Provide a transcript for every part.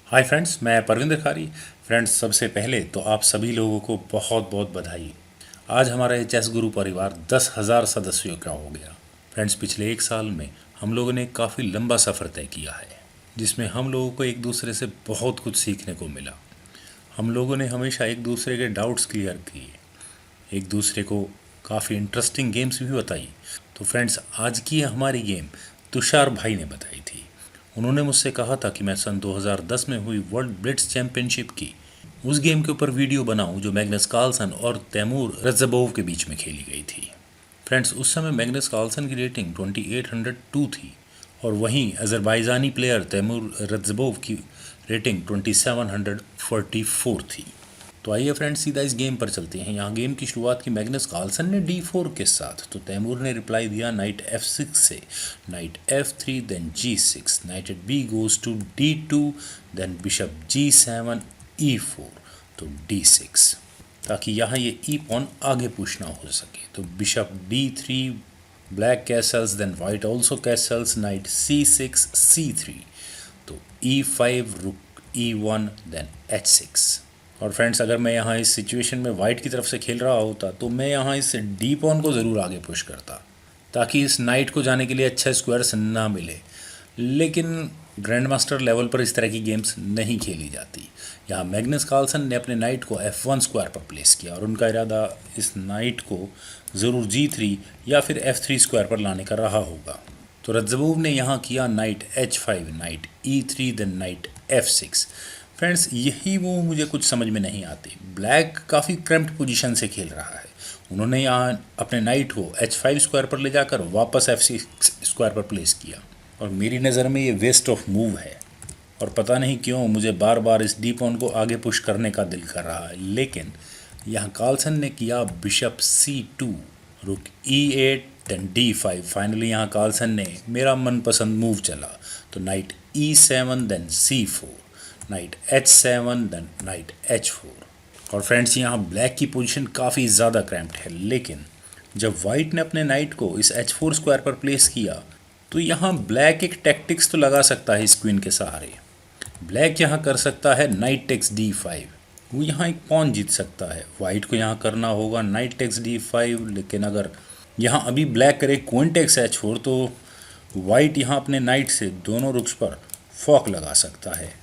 Hi friends, मैं परविंदर खारी। Friends, सबसे पहले तो आप सभी लोगों को बहुत बहुत बधाई। आज हमारा ये चेस गुरु परिवार 10,000 सदस्यों का हो गया। फ्रेंड्स, पिछले एक साल में हम लोगों ने काफ़ी लंबा सफ़र तय किया है, जिसमें हम लोगों को एक दूसरे से बहुत कुछ सीखने को मिला। हम लोगों ने हमेशा एक दूसरे के डाउट्स क्लियर किए, एक दूसरे को काफ़ी इंटरेस्टिंग गेम्स भी बताई। तो फ्रेंड्स, आज की हमारी गेम तुषार भाई ने बताई थी। उन्होंने मुझसे कहा था कि मैं सन 2010 में हुई वर्ल्ड ब्लिट्स चैंपियनशिप की उस गेम के ऊपर वीडियो बनाऊं जो मैग्नस कार्लसन और तैमूर रज़बोव के बीच में खेली गई थी। फ्रेंड्स, उस समय मैग्नस कार्लसन की रेटिंग 2802 थी और वहीं अजरबैजानी प्लेयर तैमूर रज़बोव की रेटिंग 2744 थी। तो आइए फ्रेंड्स, सीधा इस गेम पर चलते हैं। यहाँ गेम की शुरुआत की मैग्नस कार्लसन ने D4 के साथ, तो तैमूर ने रिप्लाई दिया नाइट F6 से, knight F3, then G6, knight at B goes to D2, then bishop G7, E4, तो D6, ताकि यहाँ ये ई पॉन आगे पुश ना हो सके। तो bishop D3, black castles, then white also castles, knight C6, C3, तो E5, रुक E1, देन H6। और फ्रेंड्स, अगर मैं यहाँ इस सिचुएशन में वाइट की तरफ से खेल रहा होता तो मैं यहाँ इस डी पॉन को ज़रूर आगे पुश करता, ताकि इस नाइट को जाने के लिए अच्छा स्क्वायर्स ना मिले। लेकिन ग्रैंड मास्टर लेवल पर इस तरह की गेम्स नहीं खेली जाती। यहाँ मैग्नस कार्लसन ने अपने नाइट को F1 स्क्वायर पर प्लेस किया और उनका इरादा इस नाइट को ज़रूर G3 या फिर F3 स्क्वायर पर लाने का रहा होगा। तो रज़बोव ने यहाँ किया knight H5, knight E3, then knight F6। Friends, यही वो मुझे कुछ समझ में नहीं आती। ब्लैक काफ़ी क्रैम्प्ड पोजीशन से खेल रहा है। उन्होंने यहाँ अपने नाइट को H5 स्क्वायर पर ले जाकर वापस F6 स्क्वायर पर प्लेस किया और मेरी नज़र में ये वेस्ट ऑफ मूव है। और पता नहीं क्यों मुझे बार बार इस डी पॉन को आगे पुश करने का दिल कर रहा है। लेकिन यहाँ कार्लसन ने किया बिशप C2, रुक E8, देन D5। फाइनली यहाँ कार्लसन ने मेरा मनपसंद मूव चला, तो knight E7, then C4, knight H7, then knight H4। और फ्रेंड्स, यहाँ ब्लैक की पोजीशन काफ़ी ज़्यादा क्रैम्प्ड है। लेकिन जब वाइट ने अपने नाइट को इस H4 स्क्वायर पर प्लेस किया तो यहाँ ब्लैक एक टैक्टिक्स तो लगा सकता है इस क्वीन के सहारे। ब्लैक यहाँ कर सकता है नाइट टेक्स D5, वो यहाँ एक पॉन जीत सकता है। वाइट को यहाँ करना होगा नाइट टेक्स D5, लेकिन अगर यहाँ अभी ब्लैक करे क्वीन टेक्स H4 तो वाइट यहाँ अपने नाइट से दोनों रुक्स पर फॉक लगा सकता है।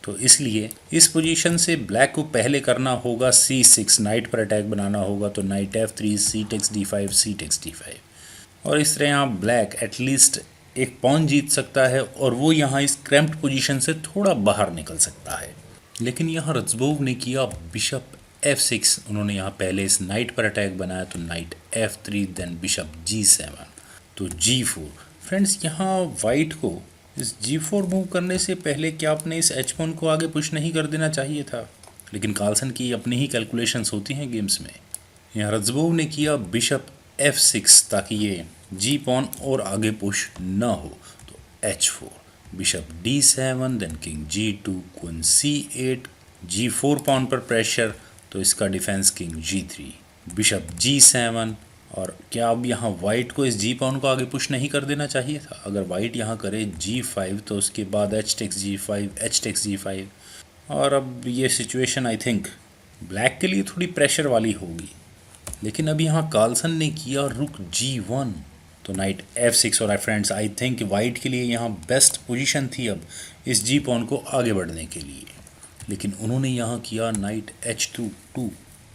तो इसलिए इस पोजीशन से ब्लैक को पहले करना होगा C6, नाइट पर अटैक बनाना होगा। तो knight F3, C takes D5, C takes D5। और इस तरह यहाँ ब्लैक एटलीस्ट एक पॉन जीत सकता है और वो यहाँ इस क्रैम्प्ड पोजीशन से थोड़ा बाहर निकल सकता है। लेकिन यहाँ रज़बोव ने किया बिशप F6। उन्होंने यहाँ पहले इस नाइट पर अटैक बनाया, तो knight F3, then bishop G7, तो G4। फ्रेंड्स, यहाँ वाइट को इस G4 मूव करने से पहले क्या आपने इस H1 को आगे पुश नहीं कर देना चाहिए था? लेकिन कार्लसन की अपनी ही कैलकुलेशंस होती हैं गेम्स में। यहाँ रज़बोव ने किया बिशप F6 ताकि ये जी पॉन और आगे पुश ना हो, तो H4, bishop D7, then king G2, queen C8, G4 pawn पर प्रेशर, तो इसका defence king G3, bishop G7। और क्या अब यहाँ वाइट को इस जी पॉन को आगे पुश नहीं कर देना चाहिए था? अगर वाइट यहाँ करे G5 तो उसके बाद H takes G5, H takes G5। और अब ये सिचुएशन आई थिंक ब्लैक के लिए थोड़ी प्रेशर वाली होगी। लेकिन अब यहाँ कार्लसन ने किया रुक G1, तो नाइट F6। और फ्रेंड्स, आई थिंक वाइट के लिए यहाँ बेस्ट पोजीशन थी अब इस जी पॉन को आगे बढ़ने के लिए। लेकिन उन्होंने यहाँ किया नाइट H2।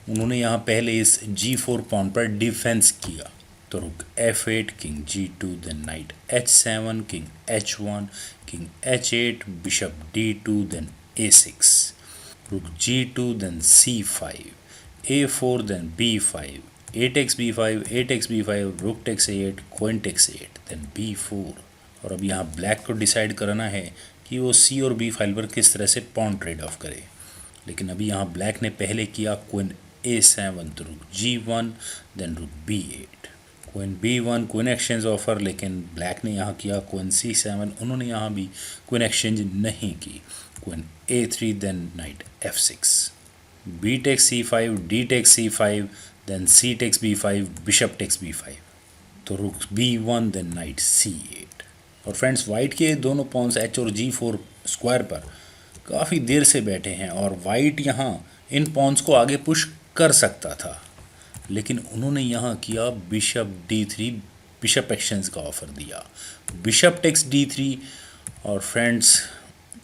उन्होंने यहाँ पहले इस G4 पॉन पर डिफेंस किया, तो rook F8, king G2, then knight H7, king H1, king H8, bishop D2, then A6, rook G2, then C5, A4, then B5, A takes B5, A takes B5, rook takes A8, queen takes A8, then B4। और अब यहाँ black को decide करना है कि वो C और B file पर किस तरह से पॉन ट्रेड ऑफ करे। लेकिन अभी यहाँ ब्लैक ने पहले किया क्वीन A7, तो रुक G1, then rook B8, queen B1, queen exchange offer. लेकिन ब्लैक ने यहाँ किया क्वीन C7। उन्होंने यहाँ भी क्वीन एक्सचेंज नहीं की, queen A3, then knight F6, B takes C5, D takes C5, then C takes B5, bishop takes B5, तो रुक B1, देन नाइट C8। और फ्रेंड्स, वाइट के दोनों पॉन्स H और G4 स्क्वायर पर काफ़ी देर से बैठे हैं और वाइट यहाँ इन पॉन्स को आगे पुश कर सकता था, लेकिन उन्होंने यहाँ किया बिशप D3, बिशप एक्सचेंज का ऑफर दिया, बिशप टेक्स D3। और फ्रेंड्स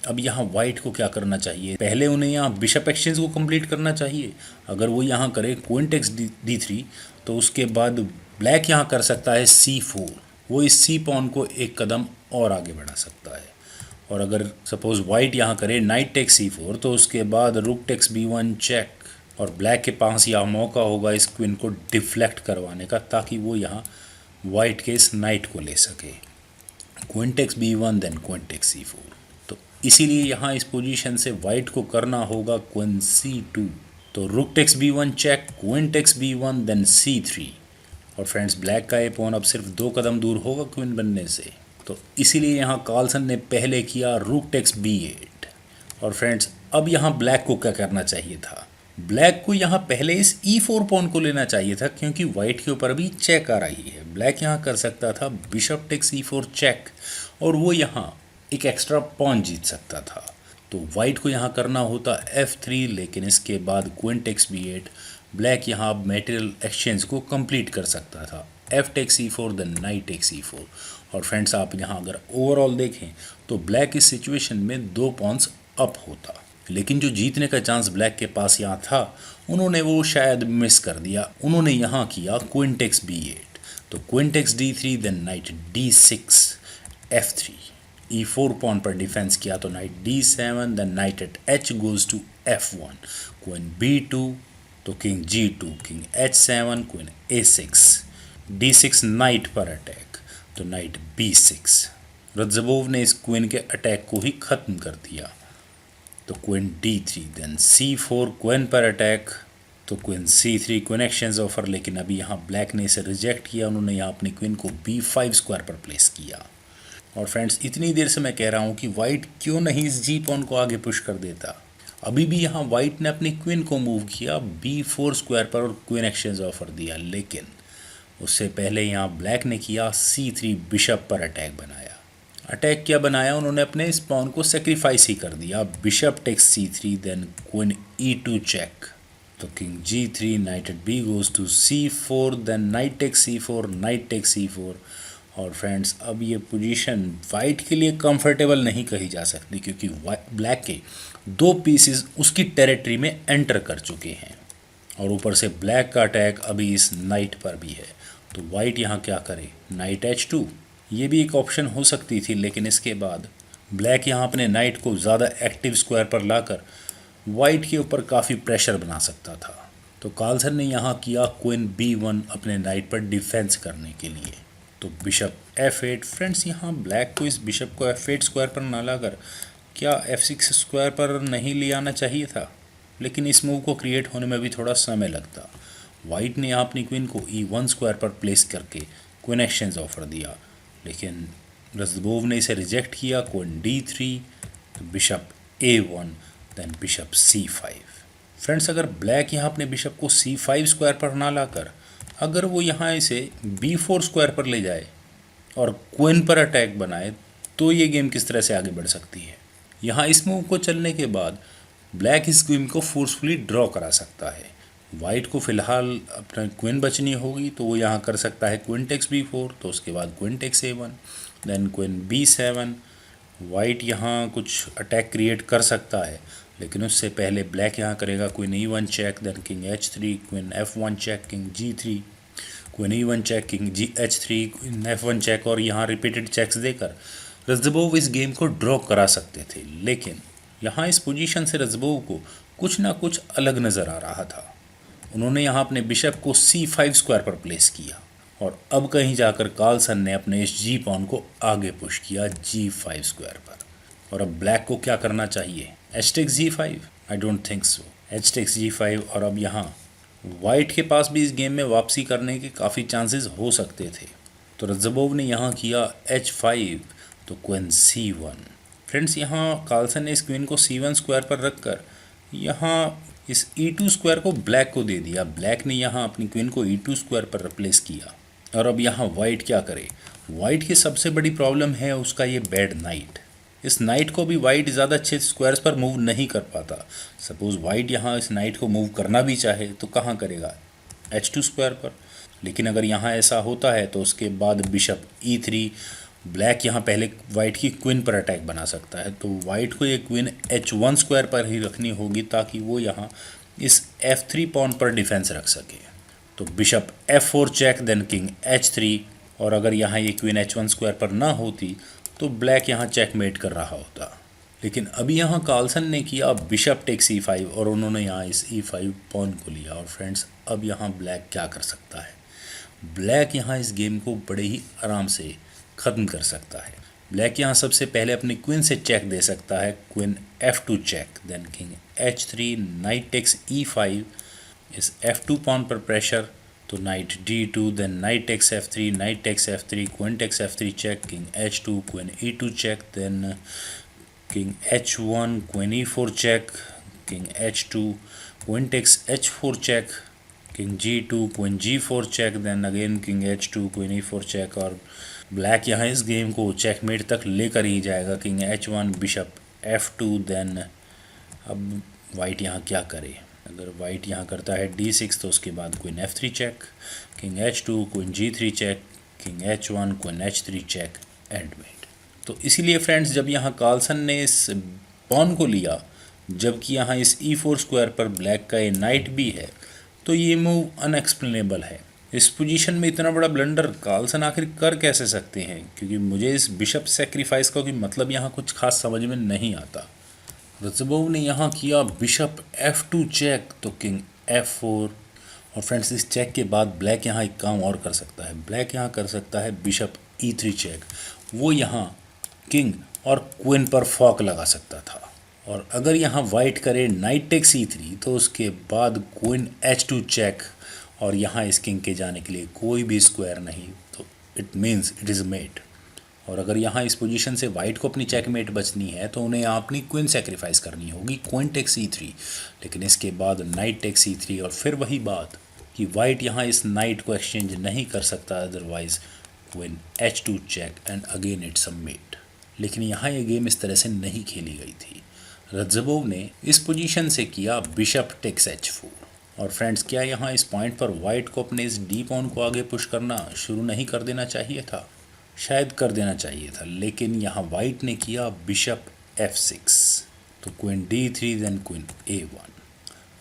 अब यहाँ वाइट को क्या करना चाहिए, पहले उन्हें यहाँ बिशप एक्सचेंज को कंप्लीट करना चाहिए। अगर वो यहाँ करे क्वीन टेक्स D3 तो उसके बाद ब्लैक यहाँ कर सकता है C4, वो इस C पॉन को एक कदम और आगे बढ़ा सकता है। और अगर सपोज वाइट यहाँ करे नाइट टेक्स C4 तो उसके बाद रुक टेक्स B1 चेक, और ब्लैक के पास यहाँ मौका होगा इस क्वीन को डिफ्लेक्ट करवाने का, ताकि वो यहाँ वाइट के इस नाइट को ले सके। Queen takes B1 then queen takes C4, तो इसीलिए यहाँ इस पोजीशन से वाइट को करना होगा क्वीन C2। तो rook takes B1 check, queen takes B1 then C3। और फ्रेंड्स ब्लैक का ये पॉन अब सिर्फ 2 कदम दूर होगा क्वीन बनने से, तो इसीलिए यहाँ कार्लसन ने पहले किया रुक टेक्स B8। और फ्रेंड्स अब यहाँ ब्लैक को क्या करना चाहिए था, ब्लैक को यहाँ पहले इस E4 पॉन को लेना चाहिए था, क्योंकि वाइट के ऊपर अभी चेक आ रही है। ब्लैक यहाँ कर सकता था बिशप टेक्स E4 चेक, और वो यहाँ एक एक्स्ट्रा पॉन जीत सकता था। तो वाइट को यहाँ करना होता F3, लेकिन इसके बाद क्वीन टेक्स B8, ब्लैक यहाँ अब मटेरियल एक्सचेंज को कंप्लीट कर सकता था, F takes E4 then knight takes E4। और फ्रेंड्स आप यहाँ अगर ओवरऑल देखें तो ब्लैक इस सिचुएशन में 2 पॉन्स अप होता, लेकिन जो जीतने का चांस ब्लैक के पास यहाँ था उन्होंने वो शायद मिस कर दिया। उन्होंने यहाँ किया क्वीन टेक्स B8, तो queen takes D3 then knight D6 F3, E4 pawn पर डिफेंस किया तो knight D7 then knight at H goes to F1, queen B2 तो king G2, king H7, queen A6, D6 knight पर attack तो knight B6। Razbov ने इस queen के attack को ही ख़त्म कर दिया, तो queen D3 then C4, queen पर अटैक तो queen C3, queen exchange offer, लेकिन अभी यहाँ ब्लैक ने इसे रिजेक्ट किया, उन्होंने यहाँ अपनी क्वीन को B5 स्क्वायर पर प्लेस किया। और फ्रेंड्स इतनी देर से मैं कह रहा हूँ कि वाइट क्यों नहीं इस G पॉन को आगे पुश कर देता। अभी भी यहाँ वाइट ने अपनी क्वीन को मूव किया B4 स्क्वायर पर और क्वीन एक्सचेंज ऑफर दिया, लेकिन उससे पहले यहाँ ब्लैक ने किया C3, बिशप पर अटैक बनाया। अटैक क्या बनाया, उन्होंने अपने इस पॉन को सेक्रीफाइस ही कर दिया, bishop takes C3 then queen E2 check, तो king G3, knight at B goes to C4 then knight takes C4, knight takes C4। और फ्रेंड्स अब ये पोजीशन वाइट के लिए कंफर्टेबल नहीं कही जा सकती, क्योंकि ब्लैक के 2 पीसेस उसकी टेरिटरी में एंटर कर चुके हैं, और ऊपर से ब्लैक का अटैक अभी इस नाइट पर भी है। तो वाइट यहाँ क्या करे, नाइट H2, ये भी एक ऑप्शन हो सकती थी, लेकिन इसके बाद ब्लैक यहाँ अपने नाइट को ज़्यादा एक्टिव स्क्वायर पर लाकर वाइट के ऊपर काफ़ी प्रेशर बना सकता था। तो कार्लसन ने यहाँ किया क्वीन B1 अपने नाइट पर डिफेंस करने के लिए, तो बिशप F8। फ्रेंड्स यहाँ ब्लैक को इस बिशप को F8 स्क्वायर पर ना लाकर क्या F6 स्क्वायर पर नहीं ले आना चाहिए था, लेकिन इस मूव को क्रिएट होने में भी थोड़ा समय लगता। वाइट ने यहाँ अपनी क्वीन को E1 स्क्वायर पर प्लेस करके क्वीन एक्सचेंज ऑफर दिया, लेकिन रज़बोव ने इसे रिजेक्ट किया, queen D3, bishop A1 then bishop C5। Friends अगर ब्लैक यहाँ अपने बिशप को C5 स्क्वायर पर ना लाकर अगर वो यहाँ इसे B4 स्क्वायर पर ले जाए और क्वीन पर अटैक बनाए, तो ये गेम किस तरह से आगे बढ़ सकती है। यहाँ इस मूव को चलने के बाद ब्लैक इस गेम को फोर्सफुली ड्रॉ करा सकता है। वाइट को फिलहाल अपना क्वीन बचनी होगी, तो वो यहाँ कर सकता है क्वीन टेक्स B4, तो उसके बाद queen takes A1 then queen B7। White यहाँ कुछ अटैक क्रिएट कर सकता है, लेकिन उससे पहले ब्लैक यहाँ करेगा queen E1 check then king H3, queen F1 check, king G3, queen E1 check, king H3, queen F1 check, और यहाँ रिपीटेड चेक्स देकर रज़बोव इस गेम को ड्रॉ करा सकते थे। लेकिन यहाँ इस पोजीशन से रज़बोव को कुछ ना कुछ अलग नज़र आ रहा था। उन्होंने यहाँ अपने बिशप को C5 स्क्वायर पर प्लेस किया, और अब कहीं जाकर कार्लसन ने अपने इस G पॉन को आगे पुश किया G5 स्क्वायर पर। और अब ब्लैक को क्या करना चाहिए, H takes G5? I don't think so, H takes G5। और अब यहाँ वाइट के पास भी इस गेम में वापसी करने के काफ़ी चांसेस हो सकते थे, तो रज़बोव ने यहाँ किया H5, तो क्वीन C1। फ्रेंड्स यहाँ कार्लसन ने इस क्वीन को C1 स्क्वायर पर रखकर यहाँ इस E2 स्क्वायर को ब्लैक को दे दिया। ब्लैक ने यहाँ अपनी क्वीन को E2 स्क्वायर पर रिप्लेस किया। और अब यहाँ वाइट क्या करे, वाइट की सबसे बड़ी प्रॉब्लम है उसका ये बैड नाइट। इस नाइट को भी वाइट ज़्यादा अच्छे स्क्वायर्स पर मूव नहीं कर पाता। सपोज़ वाइट यहाँ इस नाइट को मूव करना भी चाहे तो कहाँ करेगा, H2 स्क्वायर पर। लेकिन अगर यहाँ ऐसा होता है तो उसके बाद बिशप E3, ब्लैक यहाँ पहले वाइट की क्वीन पर अटैक बना सकता है, तो वाइट को ये क्वीन H1 स्क्वायर पर ही रखनी होगी ताकि वो यहाँ इस F3 पॉन पर डिफेंस रख सके। तो bishop F4 check, then king H3, और अगर यहाँ ये क्वीन H1 स्क्वायर पर ना होती तो ब्लैक यहाँ चेकमेट कर रहा होता। लेकिन अभी यहाँ कार्लसन ने किया बिशप टेक्स E5 और उन्होंने यहाँ इस E5 पॉन को लिया। और फ्रेंड्स अब यहाँ ब्लैक क्या कर सकता है, ब्लैक यहाँ इस गेम को बड़े ही आराम से ख़त्म कर सकता है। ब्लैक यहाँ सबसे पहले अपनी क्वीन से चेक दे सकता है, queen F2 check, then king H3, knight takes E5, इस F2 पॉन पर प्रेशर, तो knight D2, then knight takes F3, knight takes F3, queen takes F3 check, king H2, queen E2 check, then king H1, queen E4 check, king H2, queen takes H4 check, king G2, queen G4 check, then again king H2, queen E4 check. और black यहाँ इस game को checkmate तक लेकर ही जाएगा, king H1, bishop F2, then अब white यहाँ क्या करे। अगर वाइट यहाँ करता है D6 तो उसके बाद queen F3 check, king H2, queen G3 check, king H1, queen H3 check, and mate. तो इसीलिए फ्रेंड्स जब यहाँ कार्लसन ने इस पॉन को लिया, जबकि यहाँ इस E4 स्क्वायर पर ब्लैक का ये नाइट भी है, तो ये मूव अनएक्सप्लेनेबल है। इस पोजीशन में इतना बड़ा ब्लंडर कार्लसन आखिर कर कैसे सकते हैं, क्योंकि मुझे इस बिशप सेक्रीफाइस का कोई मतलब यहाँ कुछ खास समझ में नहीं आता। रज़बोव ने यहाँ किया बिशप F2 चेक, तो किंग F4, और फ्रेंड्स इस चेक के बाद ब्लैक यहाँ एक काम और कर सकता है, ब्लैक यहाँ कर सकता है बिशप E3 चेक। वो यहाँ किंग और क्वीन पर फॉक लगा सकता था, और अगर यहाँ वाइट करे नाइट टेक्स E3 तो उसके बाद क्वीन H2 चेक, और यहाँ इस किंग के जाने के लिए कोई भी स्क्वायर नहीं, तो it means it is mate. और अगर यहाँ इस पोजीशन से वाइट को अपनी चेकमेट बचनी है तो उन्हें यहाँ अपनी क्वीन सेक्रीफाइस करनी होगी, क्वीन टेक्स E3, लेकिन इसके बाद नाइट टेक्स E3, और फिर वही बात कि वाइट यहाँ इस नाइट को एक्सचेंज नहीं कर सकता, otherwise queen H2 check and again it's a mate. लेकिन यहाँ ये गेम इस तरह से नहीं खेली गई थी। रज़बोव ने इस पोजीशन से किया बिशप टेक्स H4। और फ्रेंड्स क्या यहाँ इस पॉइंट पर वाइट को अपने इस डी पॉन को आगे पुश करना शुरू नहीं कर देना चाहिए था? शायद कर देना चाहिए था, लेकिन यहाँ वाइट ने किया बिशप F6, तो queen D3, then queen A1।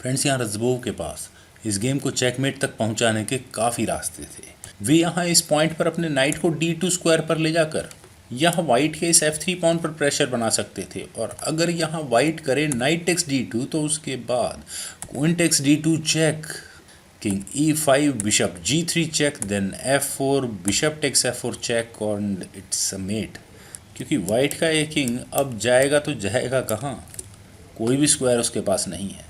Friends यहाँ रज़बोव के पास इस गेम को चेकमेट तक पहुँचाने के काफ़ी रास्ते थे। वे यहाँ इस पॉइंट पर अपने नाइट को D2 स्क्वायर पर ले जाकर यहाँ वाइट के इस F3 पॉन पर प्रेशर बना सकते थे, और अगर यहाँ वाइट करे नाइट टेक्स D2 तो उसके बाद queen takes D2 check, king E5, bishop G3 check, then F4, bishop takes F4 check, और इट्स अ मेट। क्योंकि वाइट का ये किंग अब जाएगा तो जाएगा कहाँ, कोई भी स्क्वायर उसके पास नहीं है।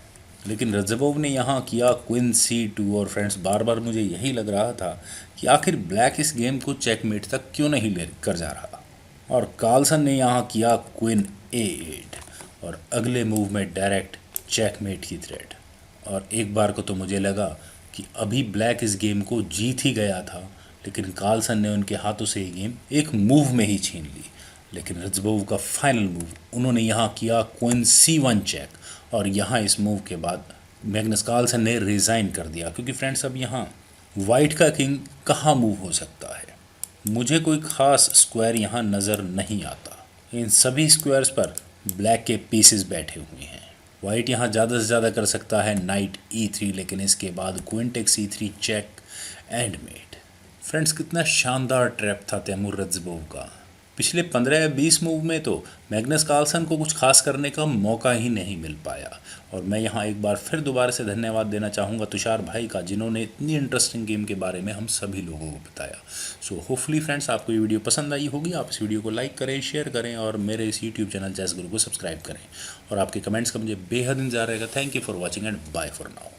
लेकिन रज़बोव ने यहाँ किया क्वीन C2, और फ्रेंड्स बार बार मुझे यही लग रहा था कि आखिर ब्लैक इस गेम को चेकमेट तक क्यों नहीं ले कर जा रहा। और कार्लसन ने यहाँ किया क्वीन A8, और अगले मूव में डायरेक्ट चेकमेट की थ्रेट। और एक बार को तो मुझे लगा कि अभी ब्लैक इस गेम को जीत ही गया था, लेकिन कार्लसन ने उनके हाथों से ये गेम एक मूव में ही छीन ली। लेकिन रज़बोव का फाइनल मूव, उन्होंने यहाँ किया क्वीन C1 चेक, और यहाँ इस मूव के बाद मैग्नस कार्लसन ने रिज़ाइन कर दिया, क्योंकि फ्रेंड्स अब यहाँ वाइट का किंग कहाँ मूव हो सकता है। मुझे कोई ख़ास स्क्वायर यहाँ नज़र नहीं आता। इन सभी स्क्वायर्स पर ब्लैक के पीसेस बैठे हुए हैं। वाइट यहाँ ज़्यादा से ज़्यादा कर सकता है नाइट E3, लेकिन इसके बाद queen takes E3 check, and mate. Friends कितना शानदार ट्रैप था तैमूर रज़बोव का। पिछले 15 या 20 मूव में तो मैग्नस कार्लसन को कुछ खास करने का मौका ही नहीं मिल पाया। और मैं यहाँ एक बार फिर दोबारा से धन्यवाद देना चाहूँगा तुषार भाई का, जिन्होंने इतनी इंटरेस्टिंग गेम के बारे में हम सभी लोगों को बताया। सो होपफुली फ्रेंड्स आपको ये वीडियो पसंद आई होगी। आप इस वीडियो को लाइक करें, शेयर करें, और मेरे इस यूट्यूब चैनल चेस गुरु को सब्सक्राइब करें। और आपके कमेंट्स का मुझे बेहद इंतजार रहेगा। Thank you for watching and bye for now.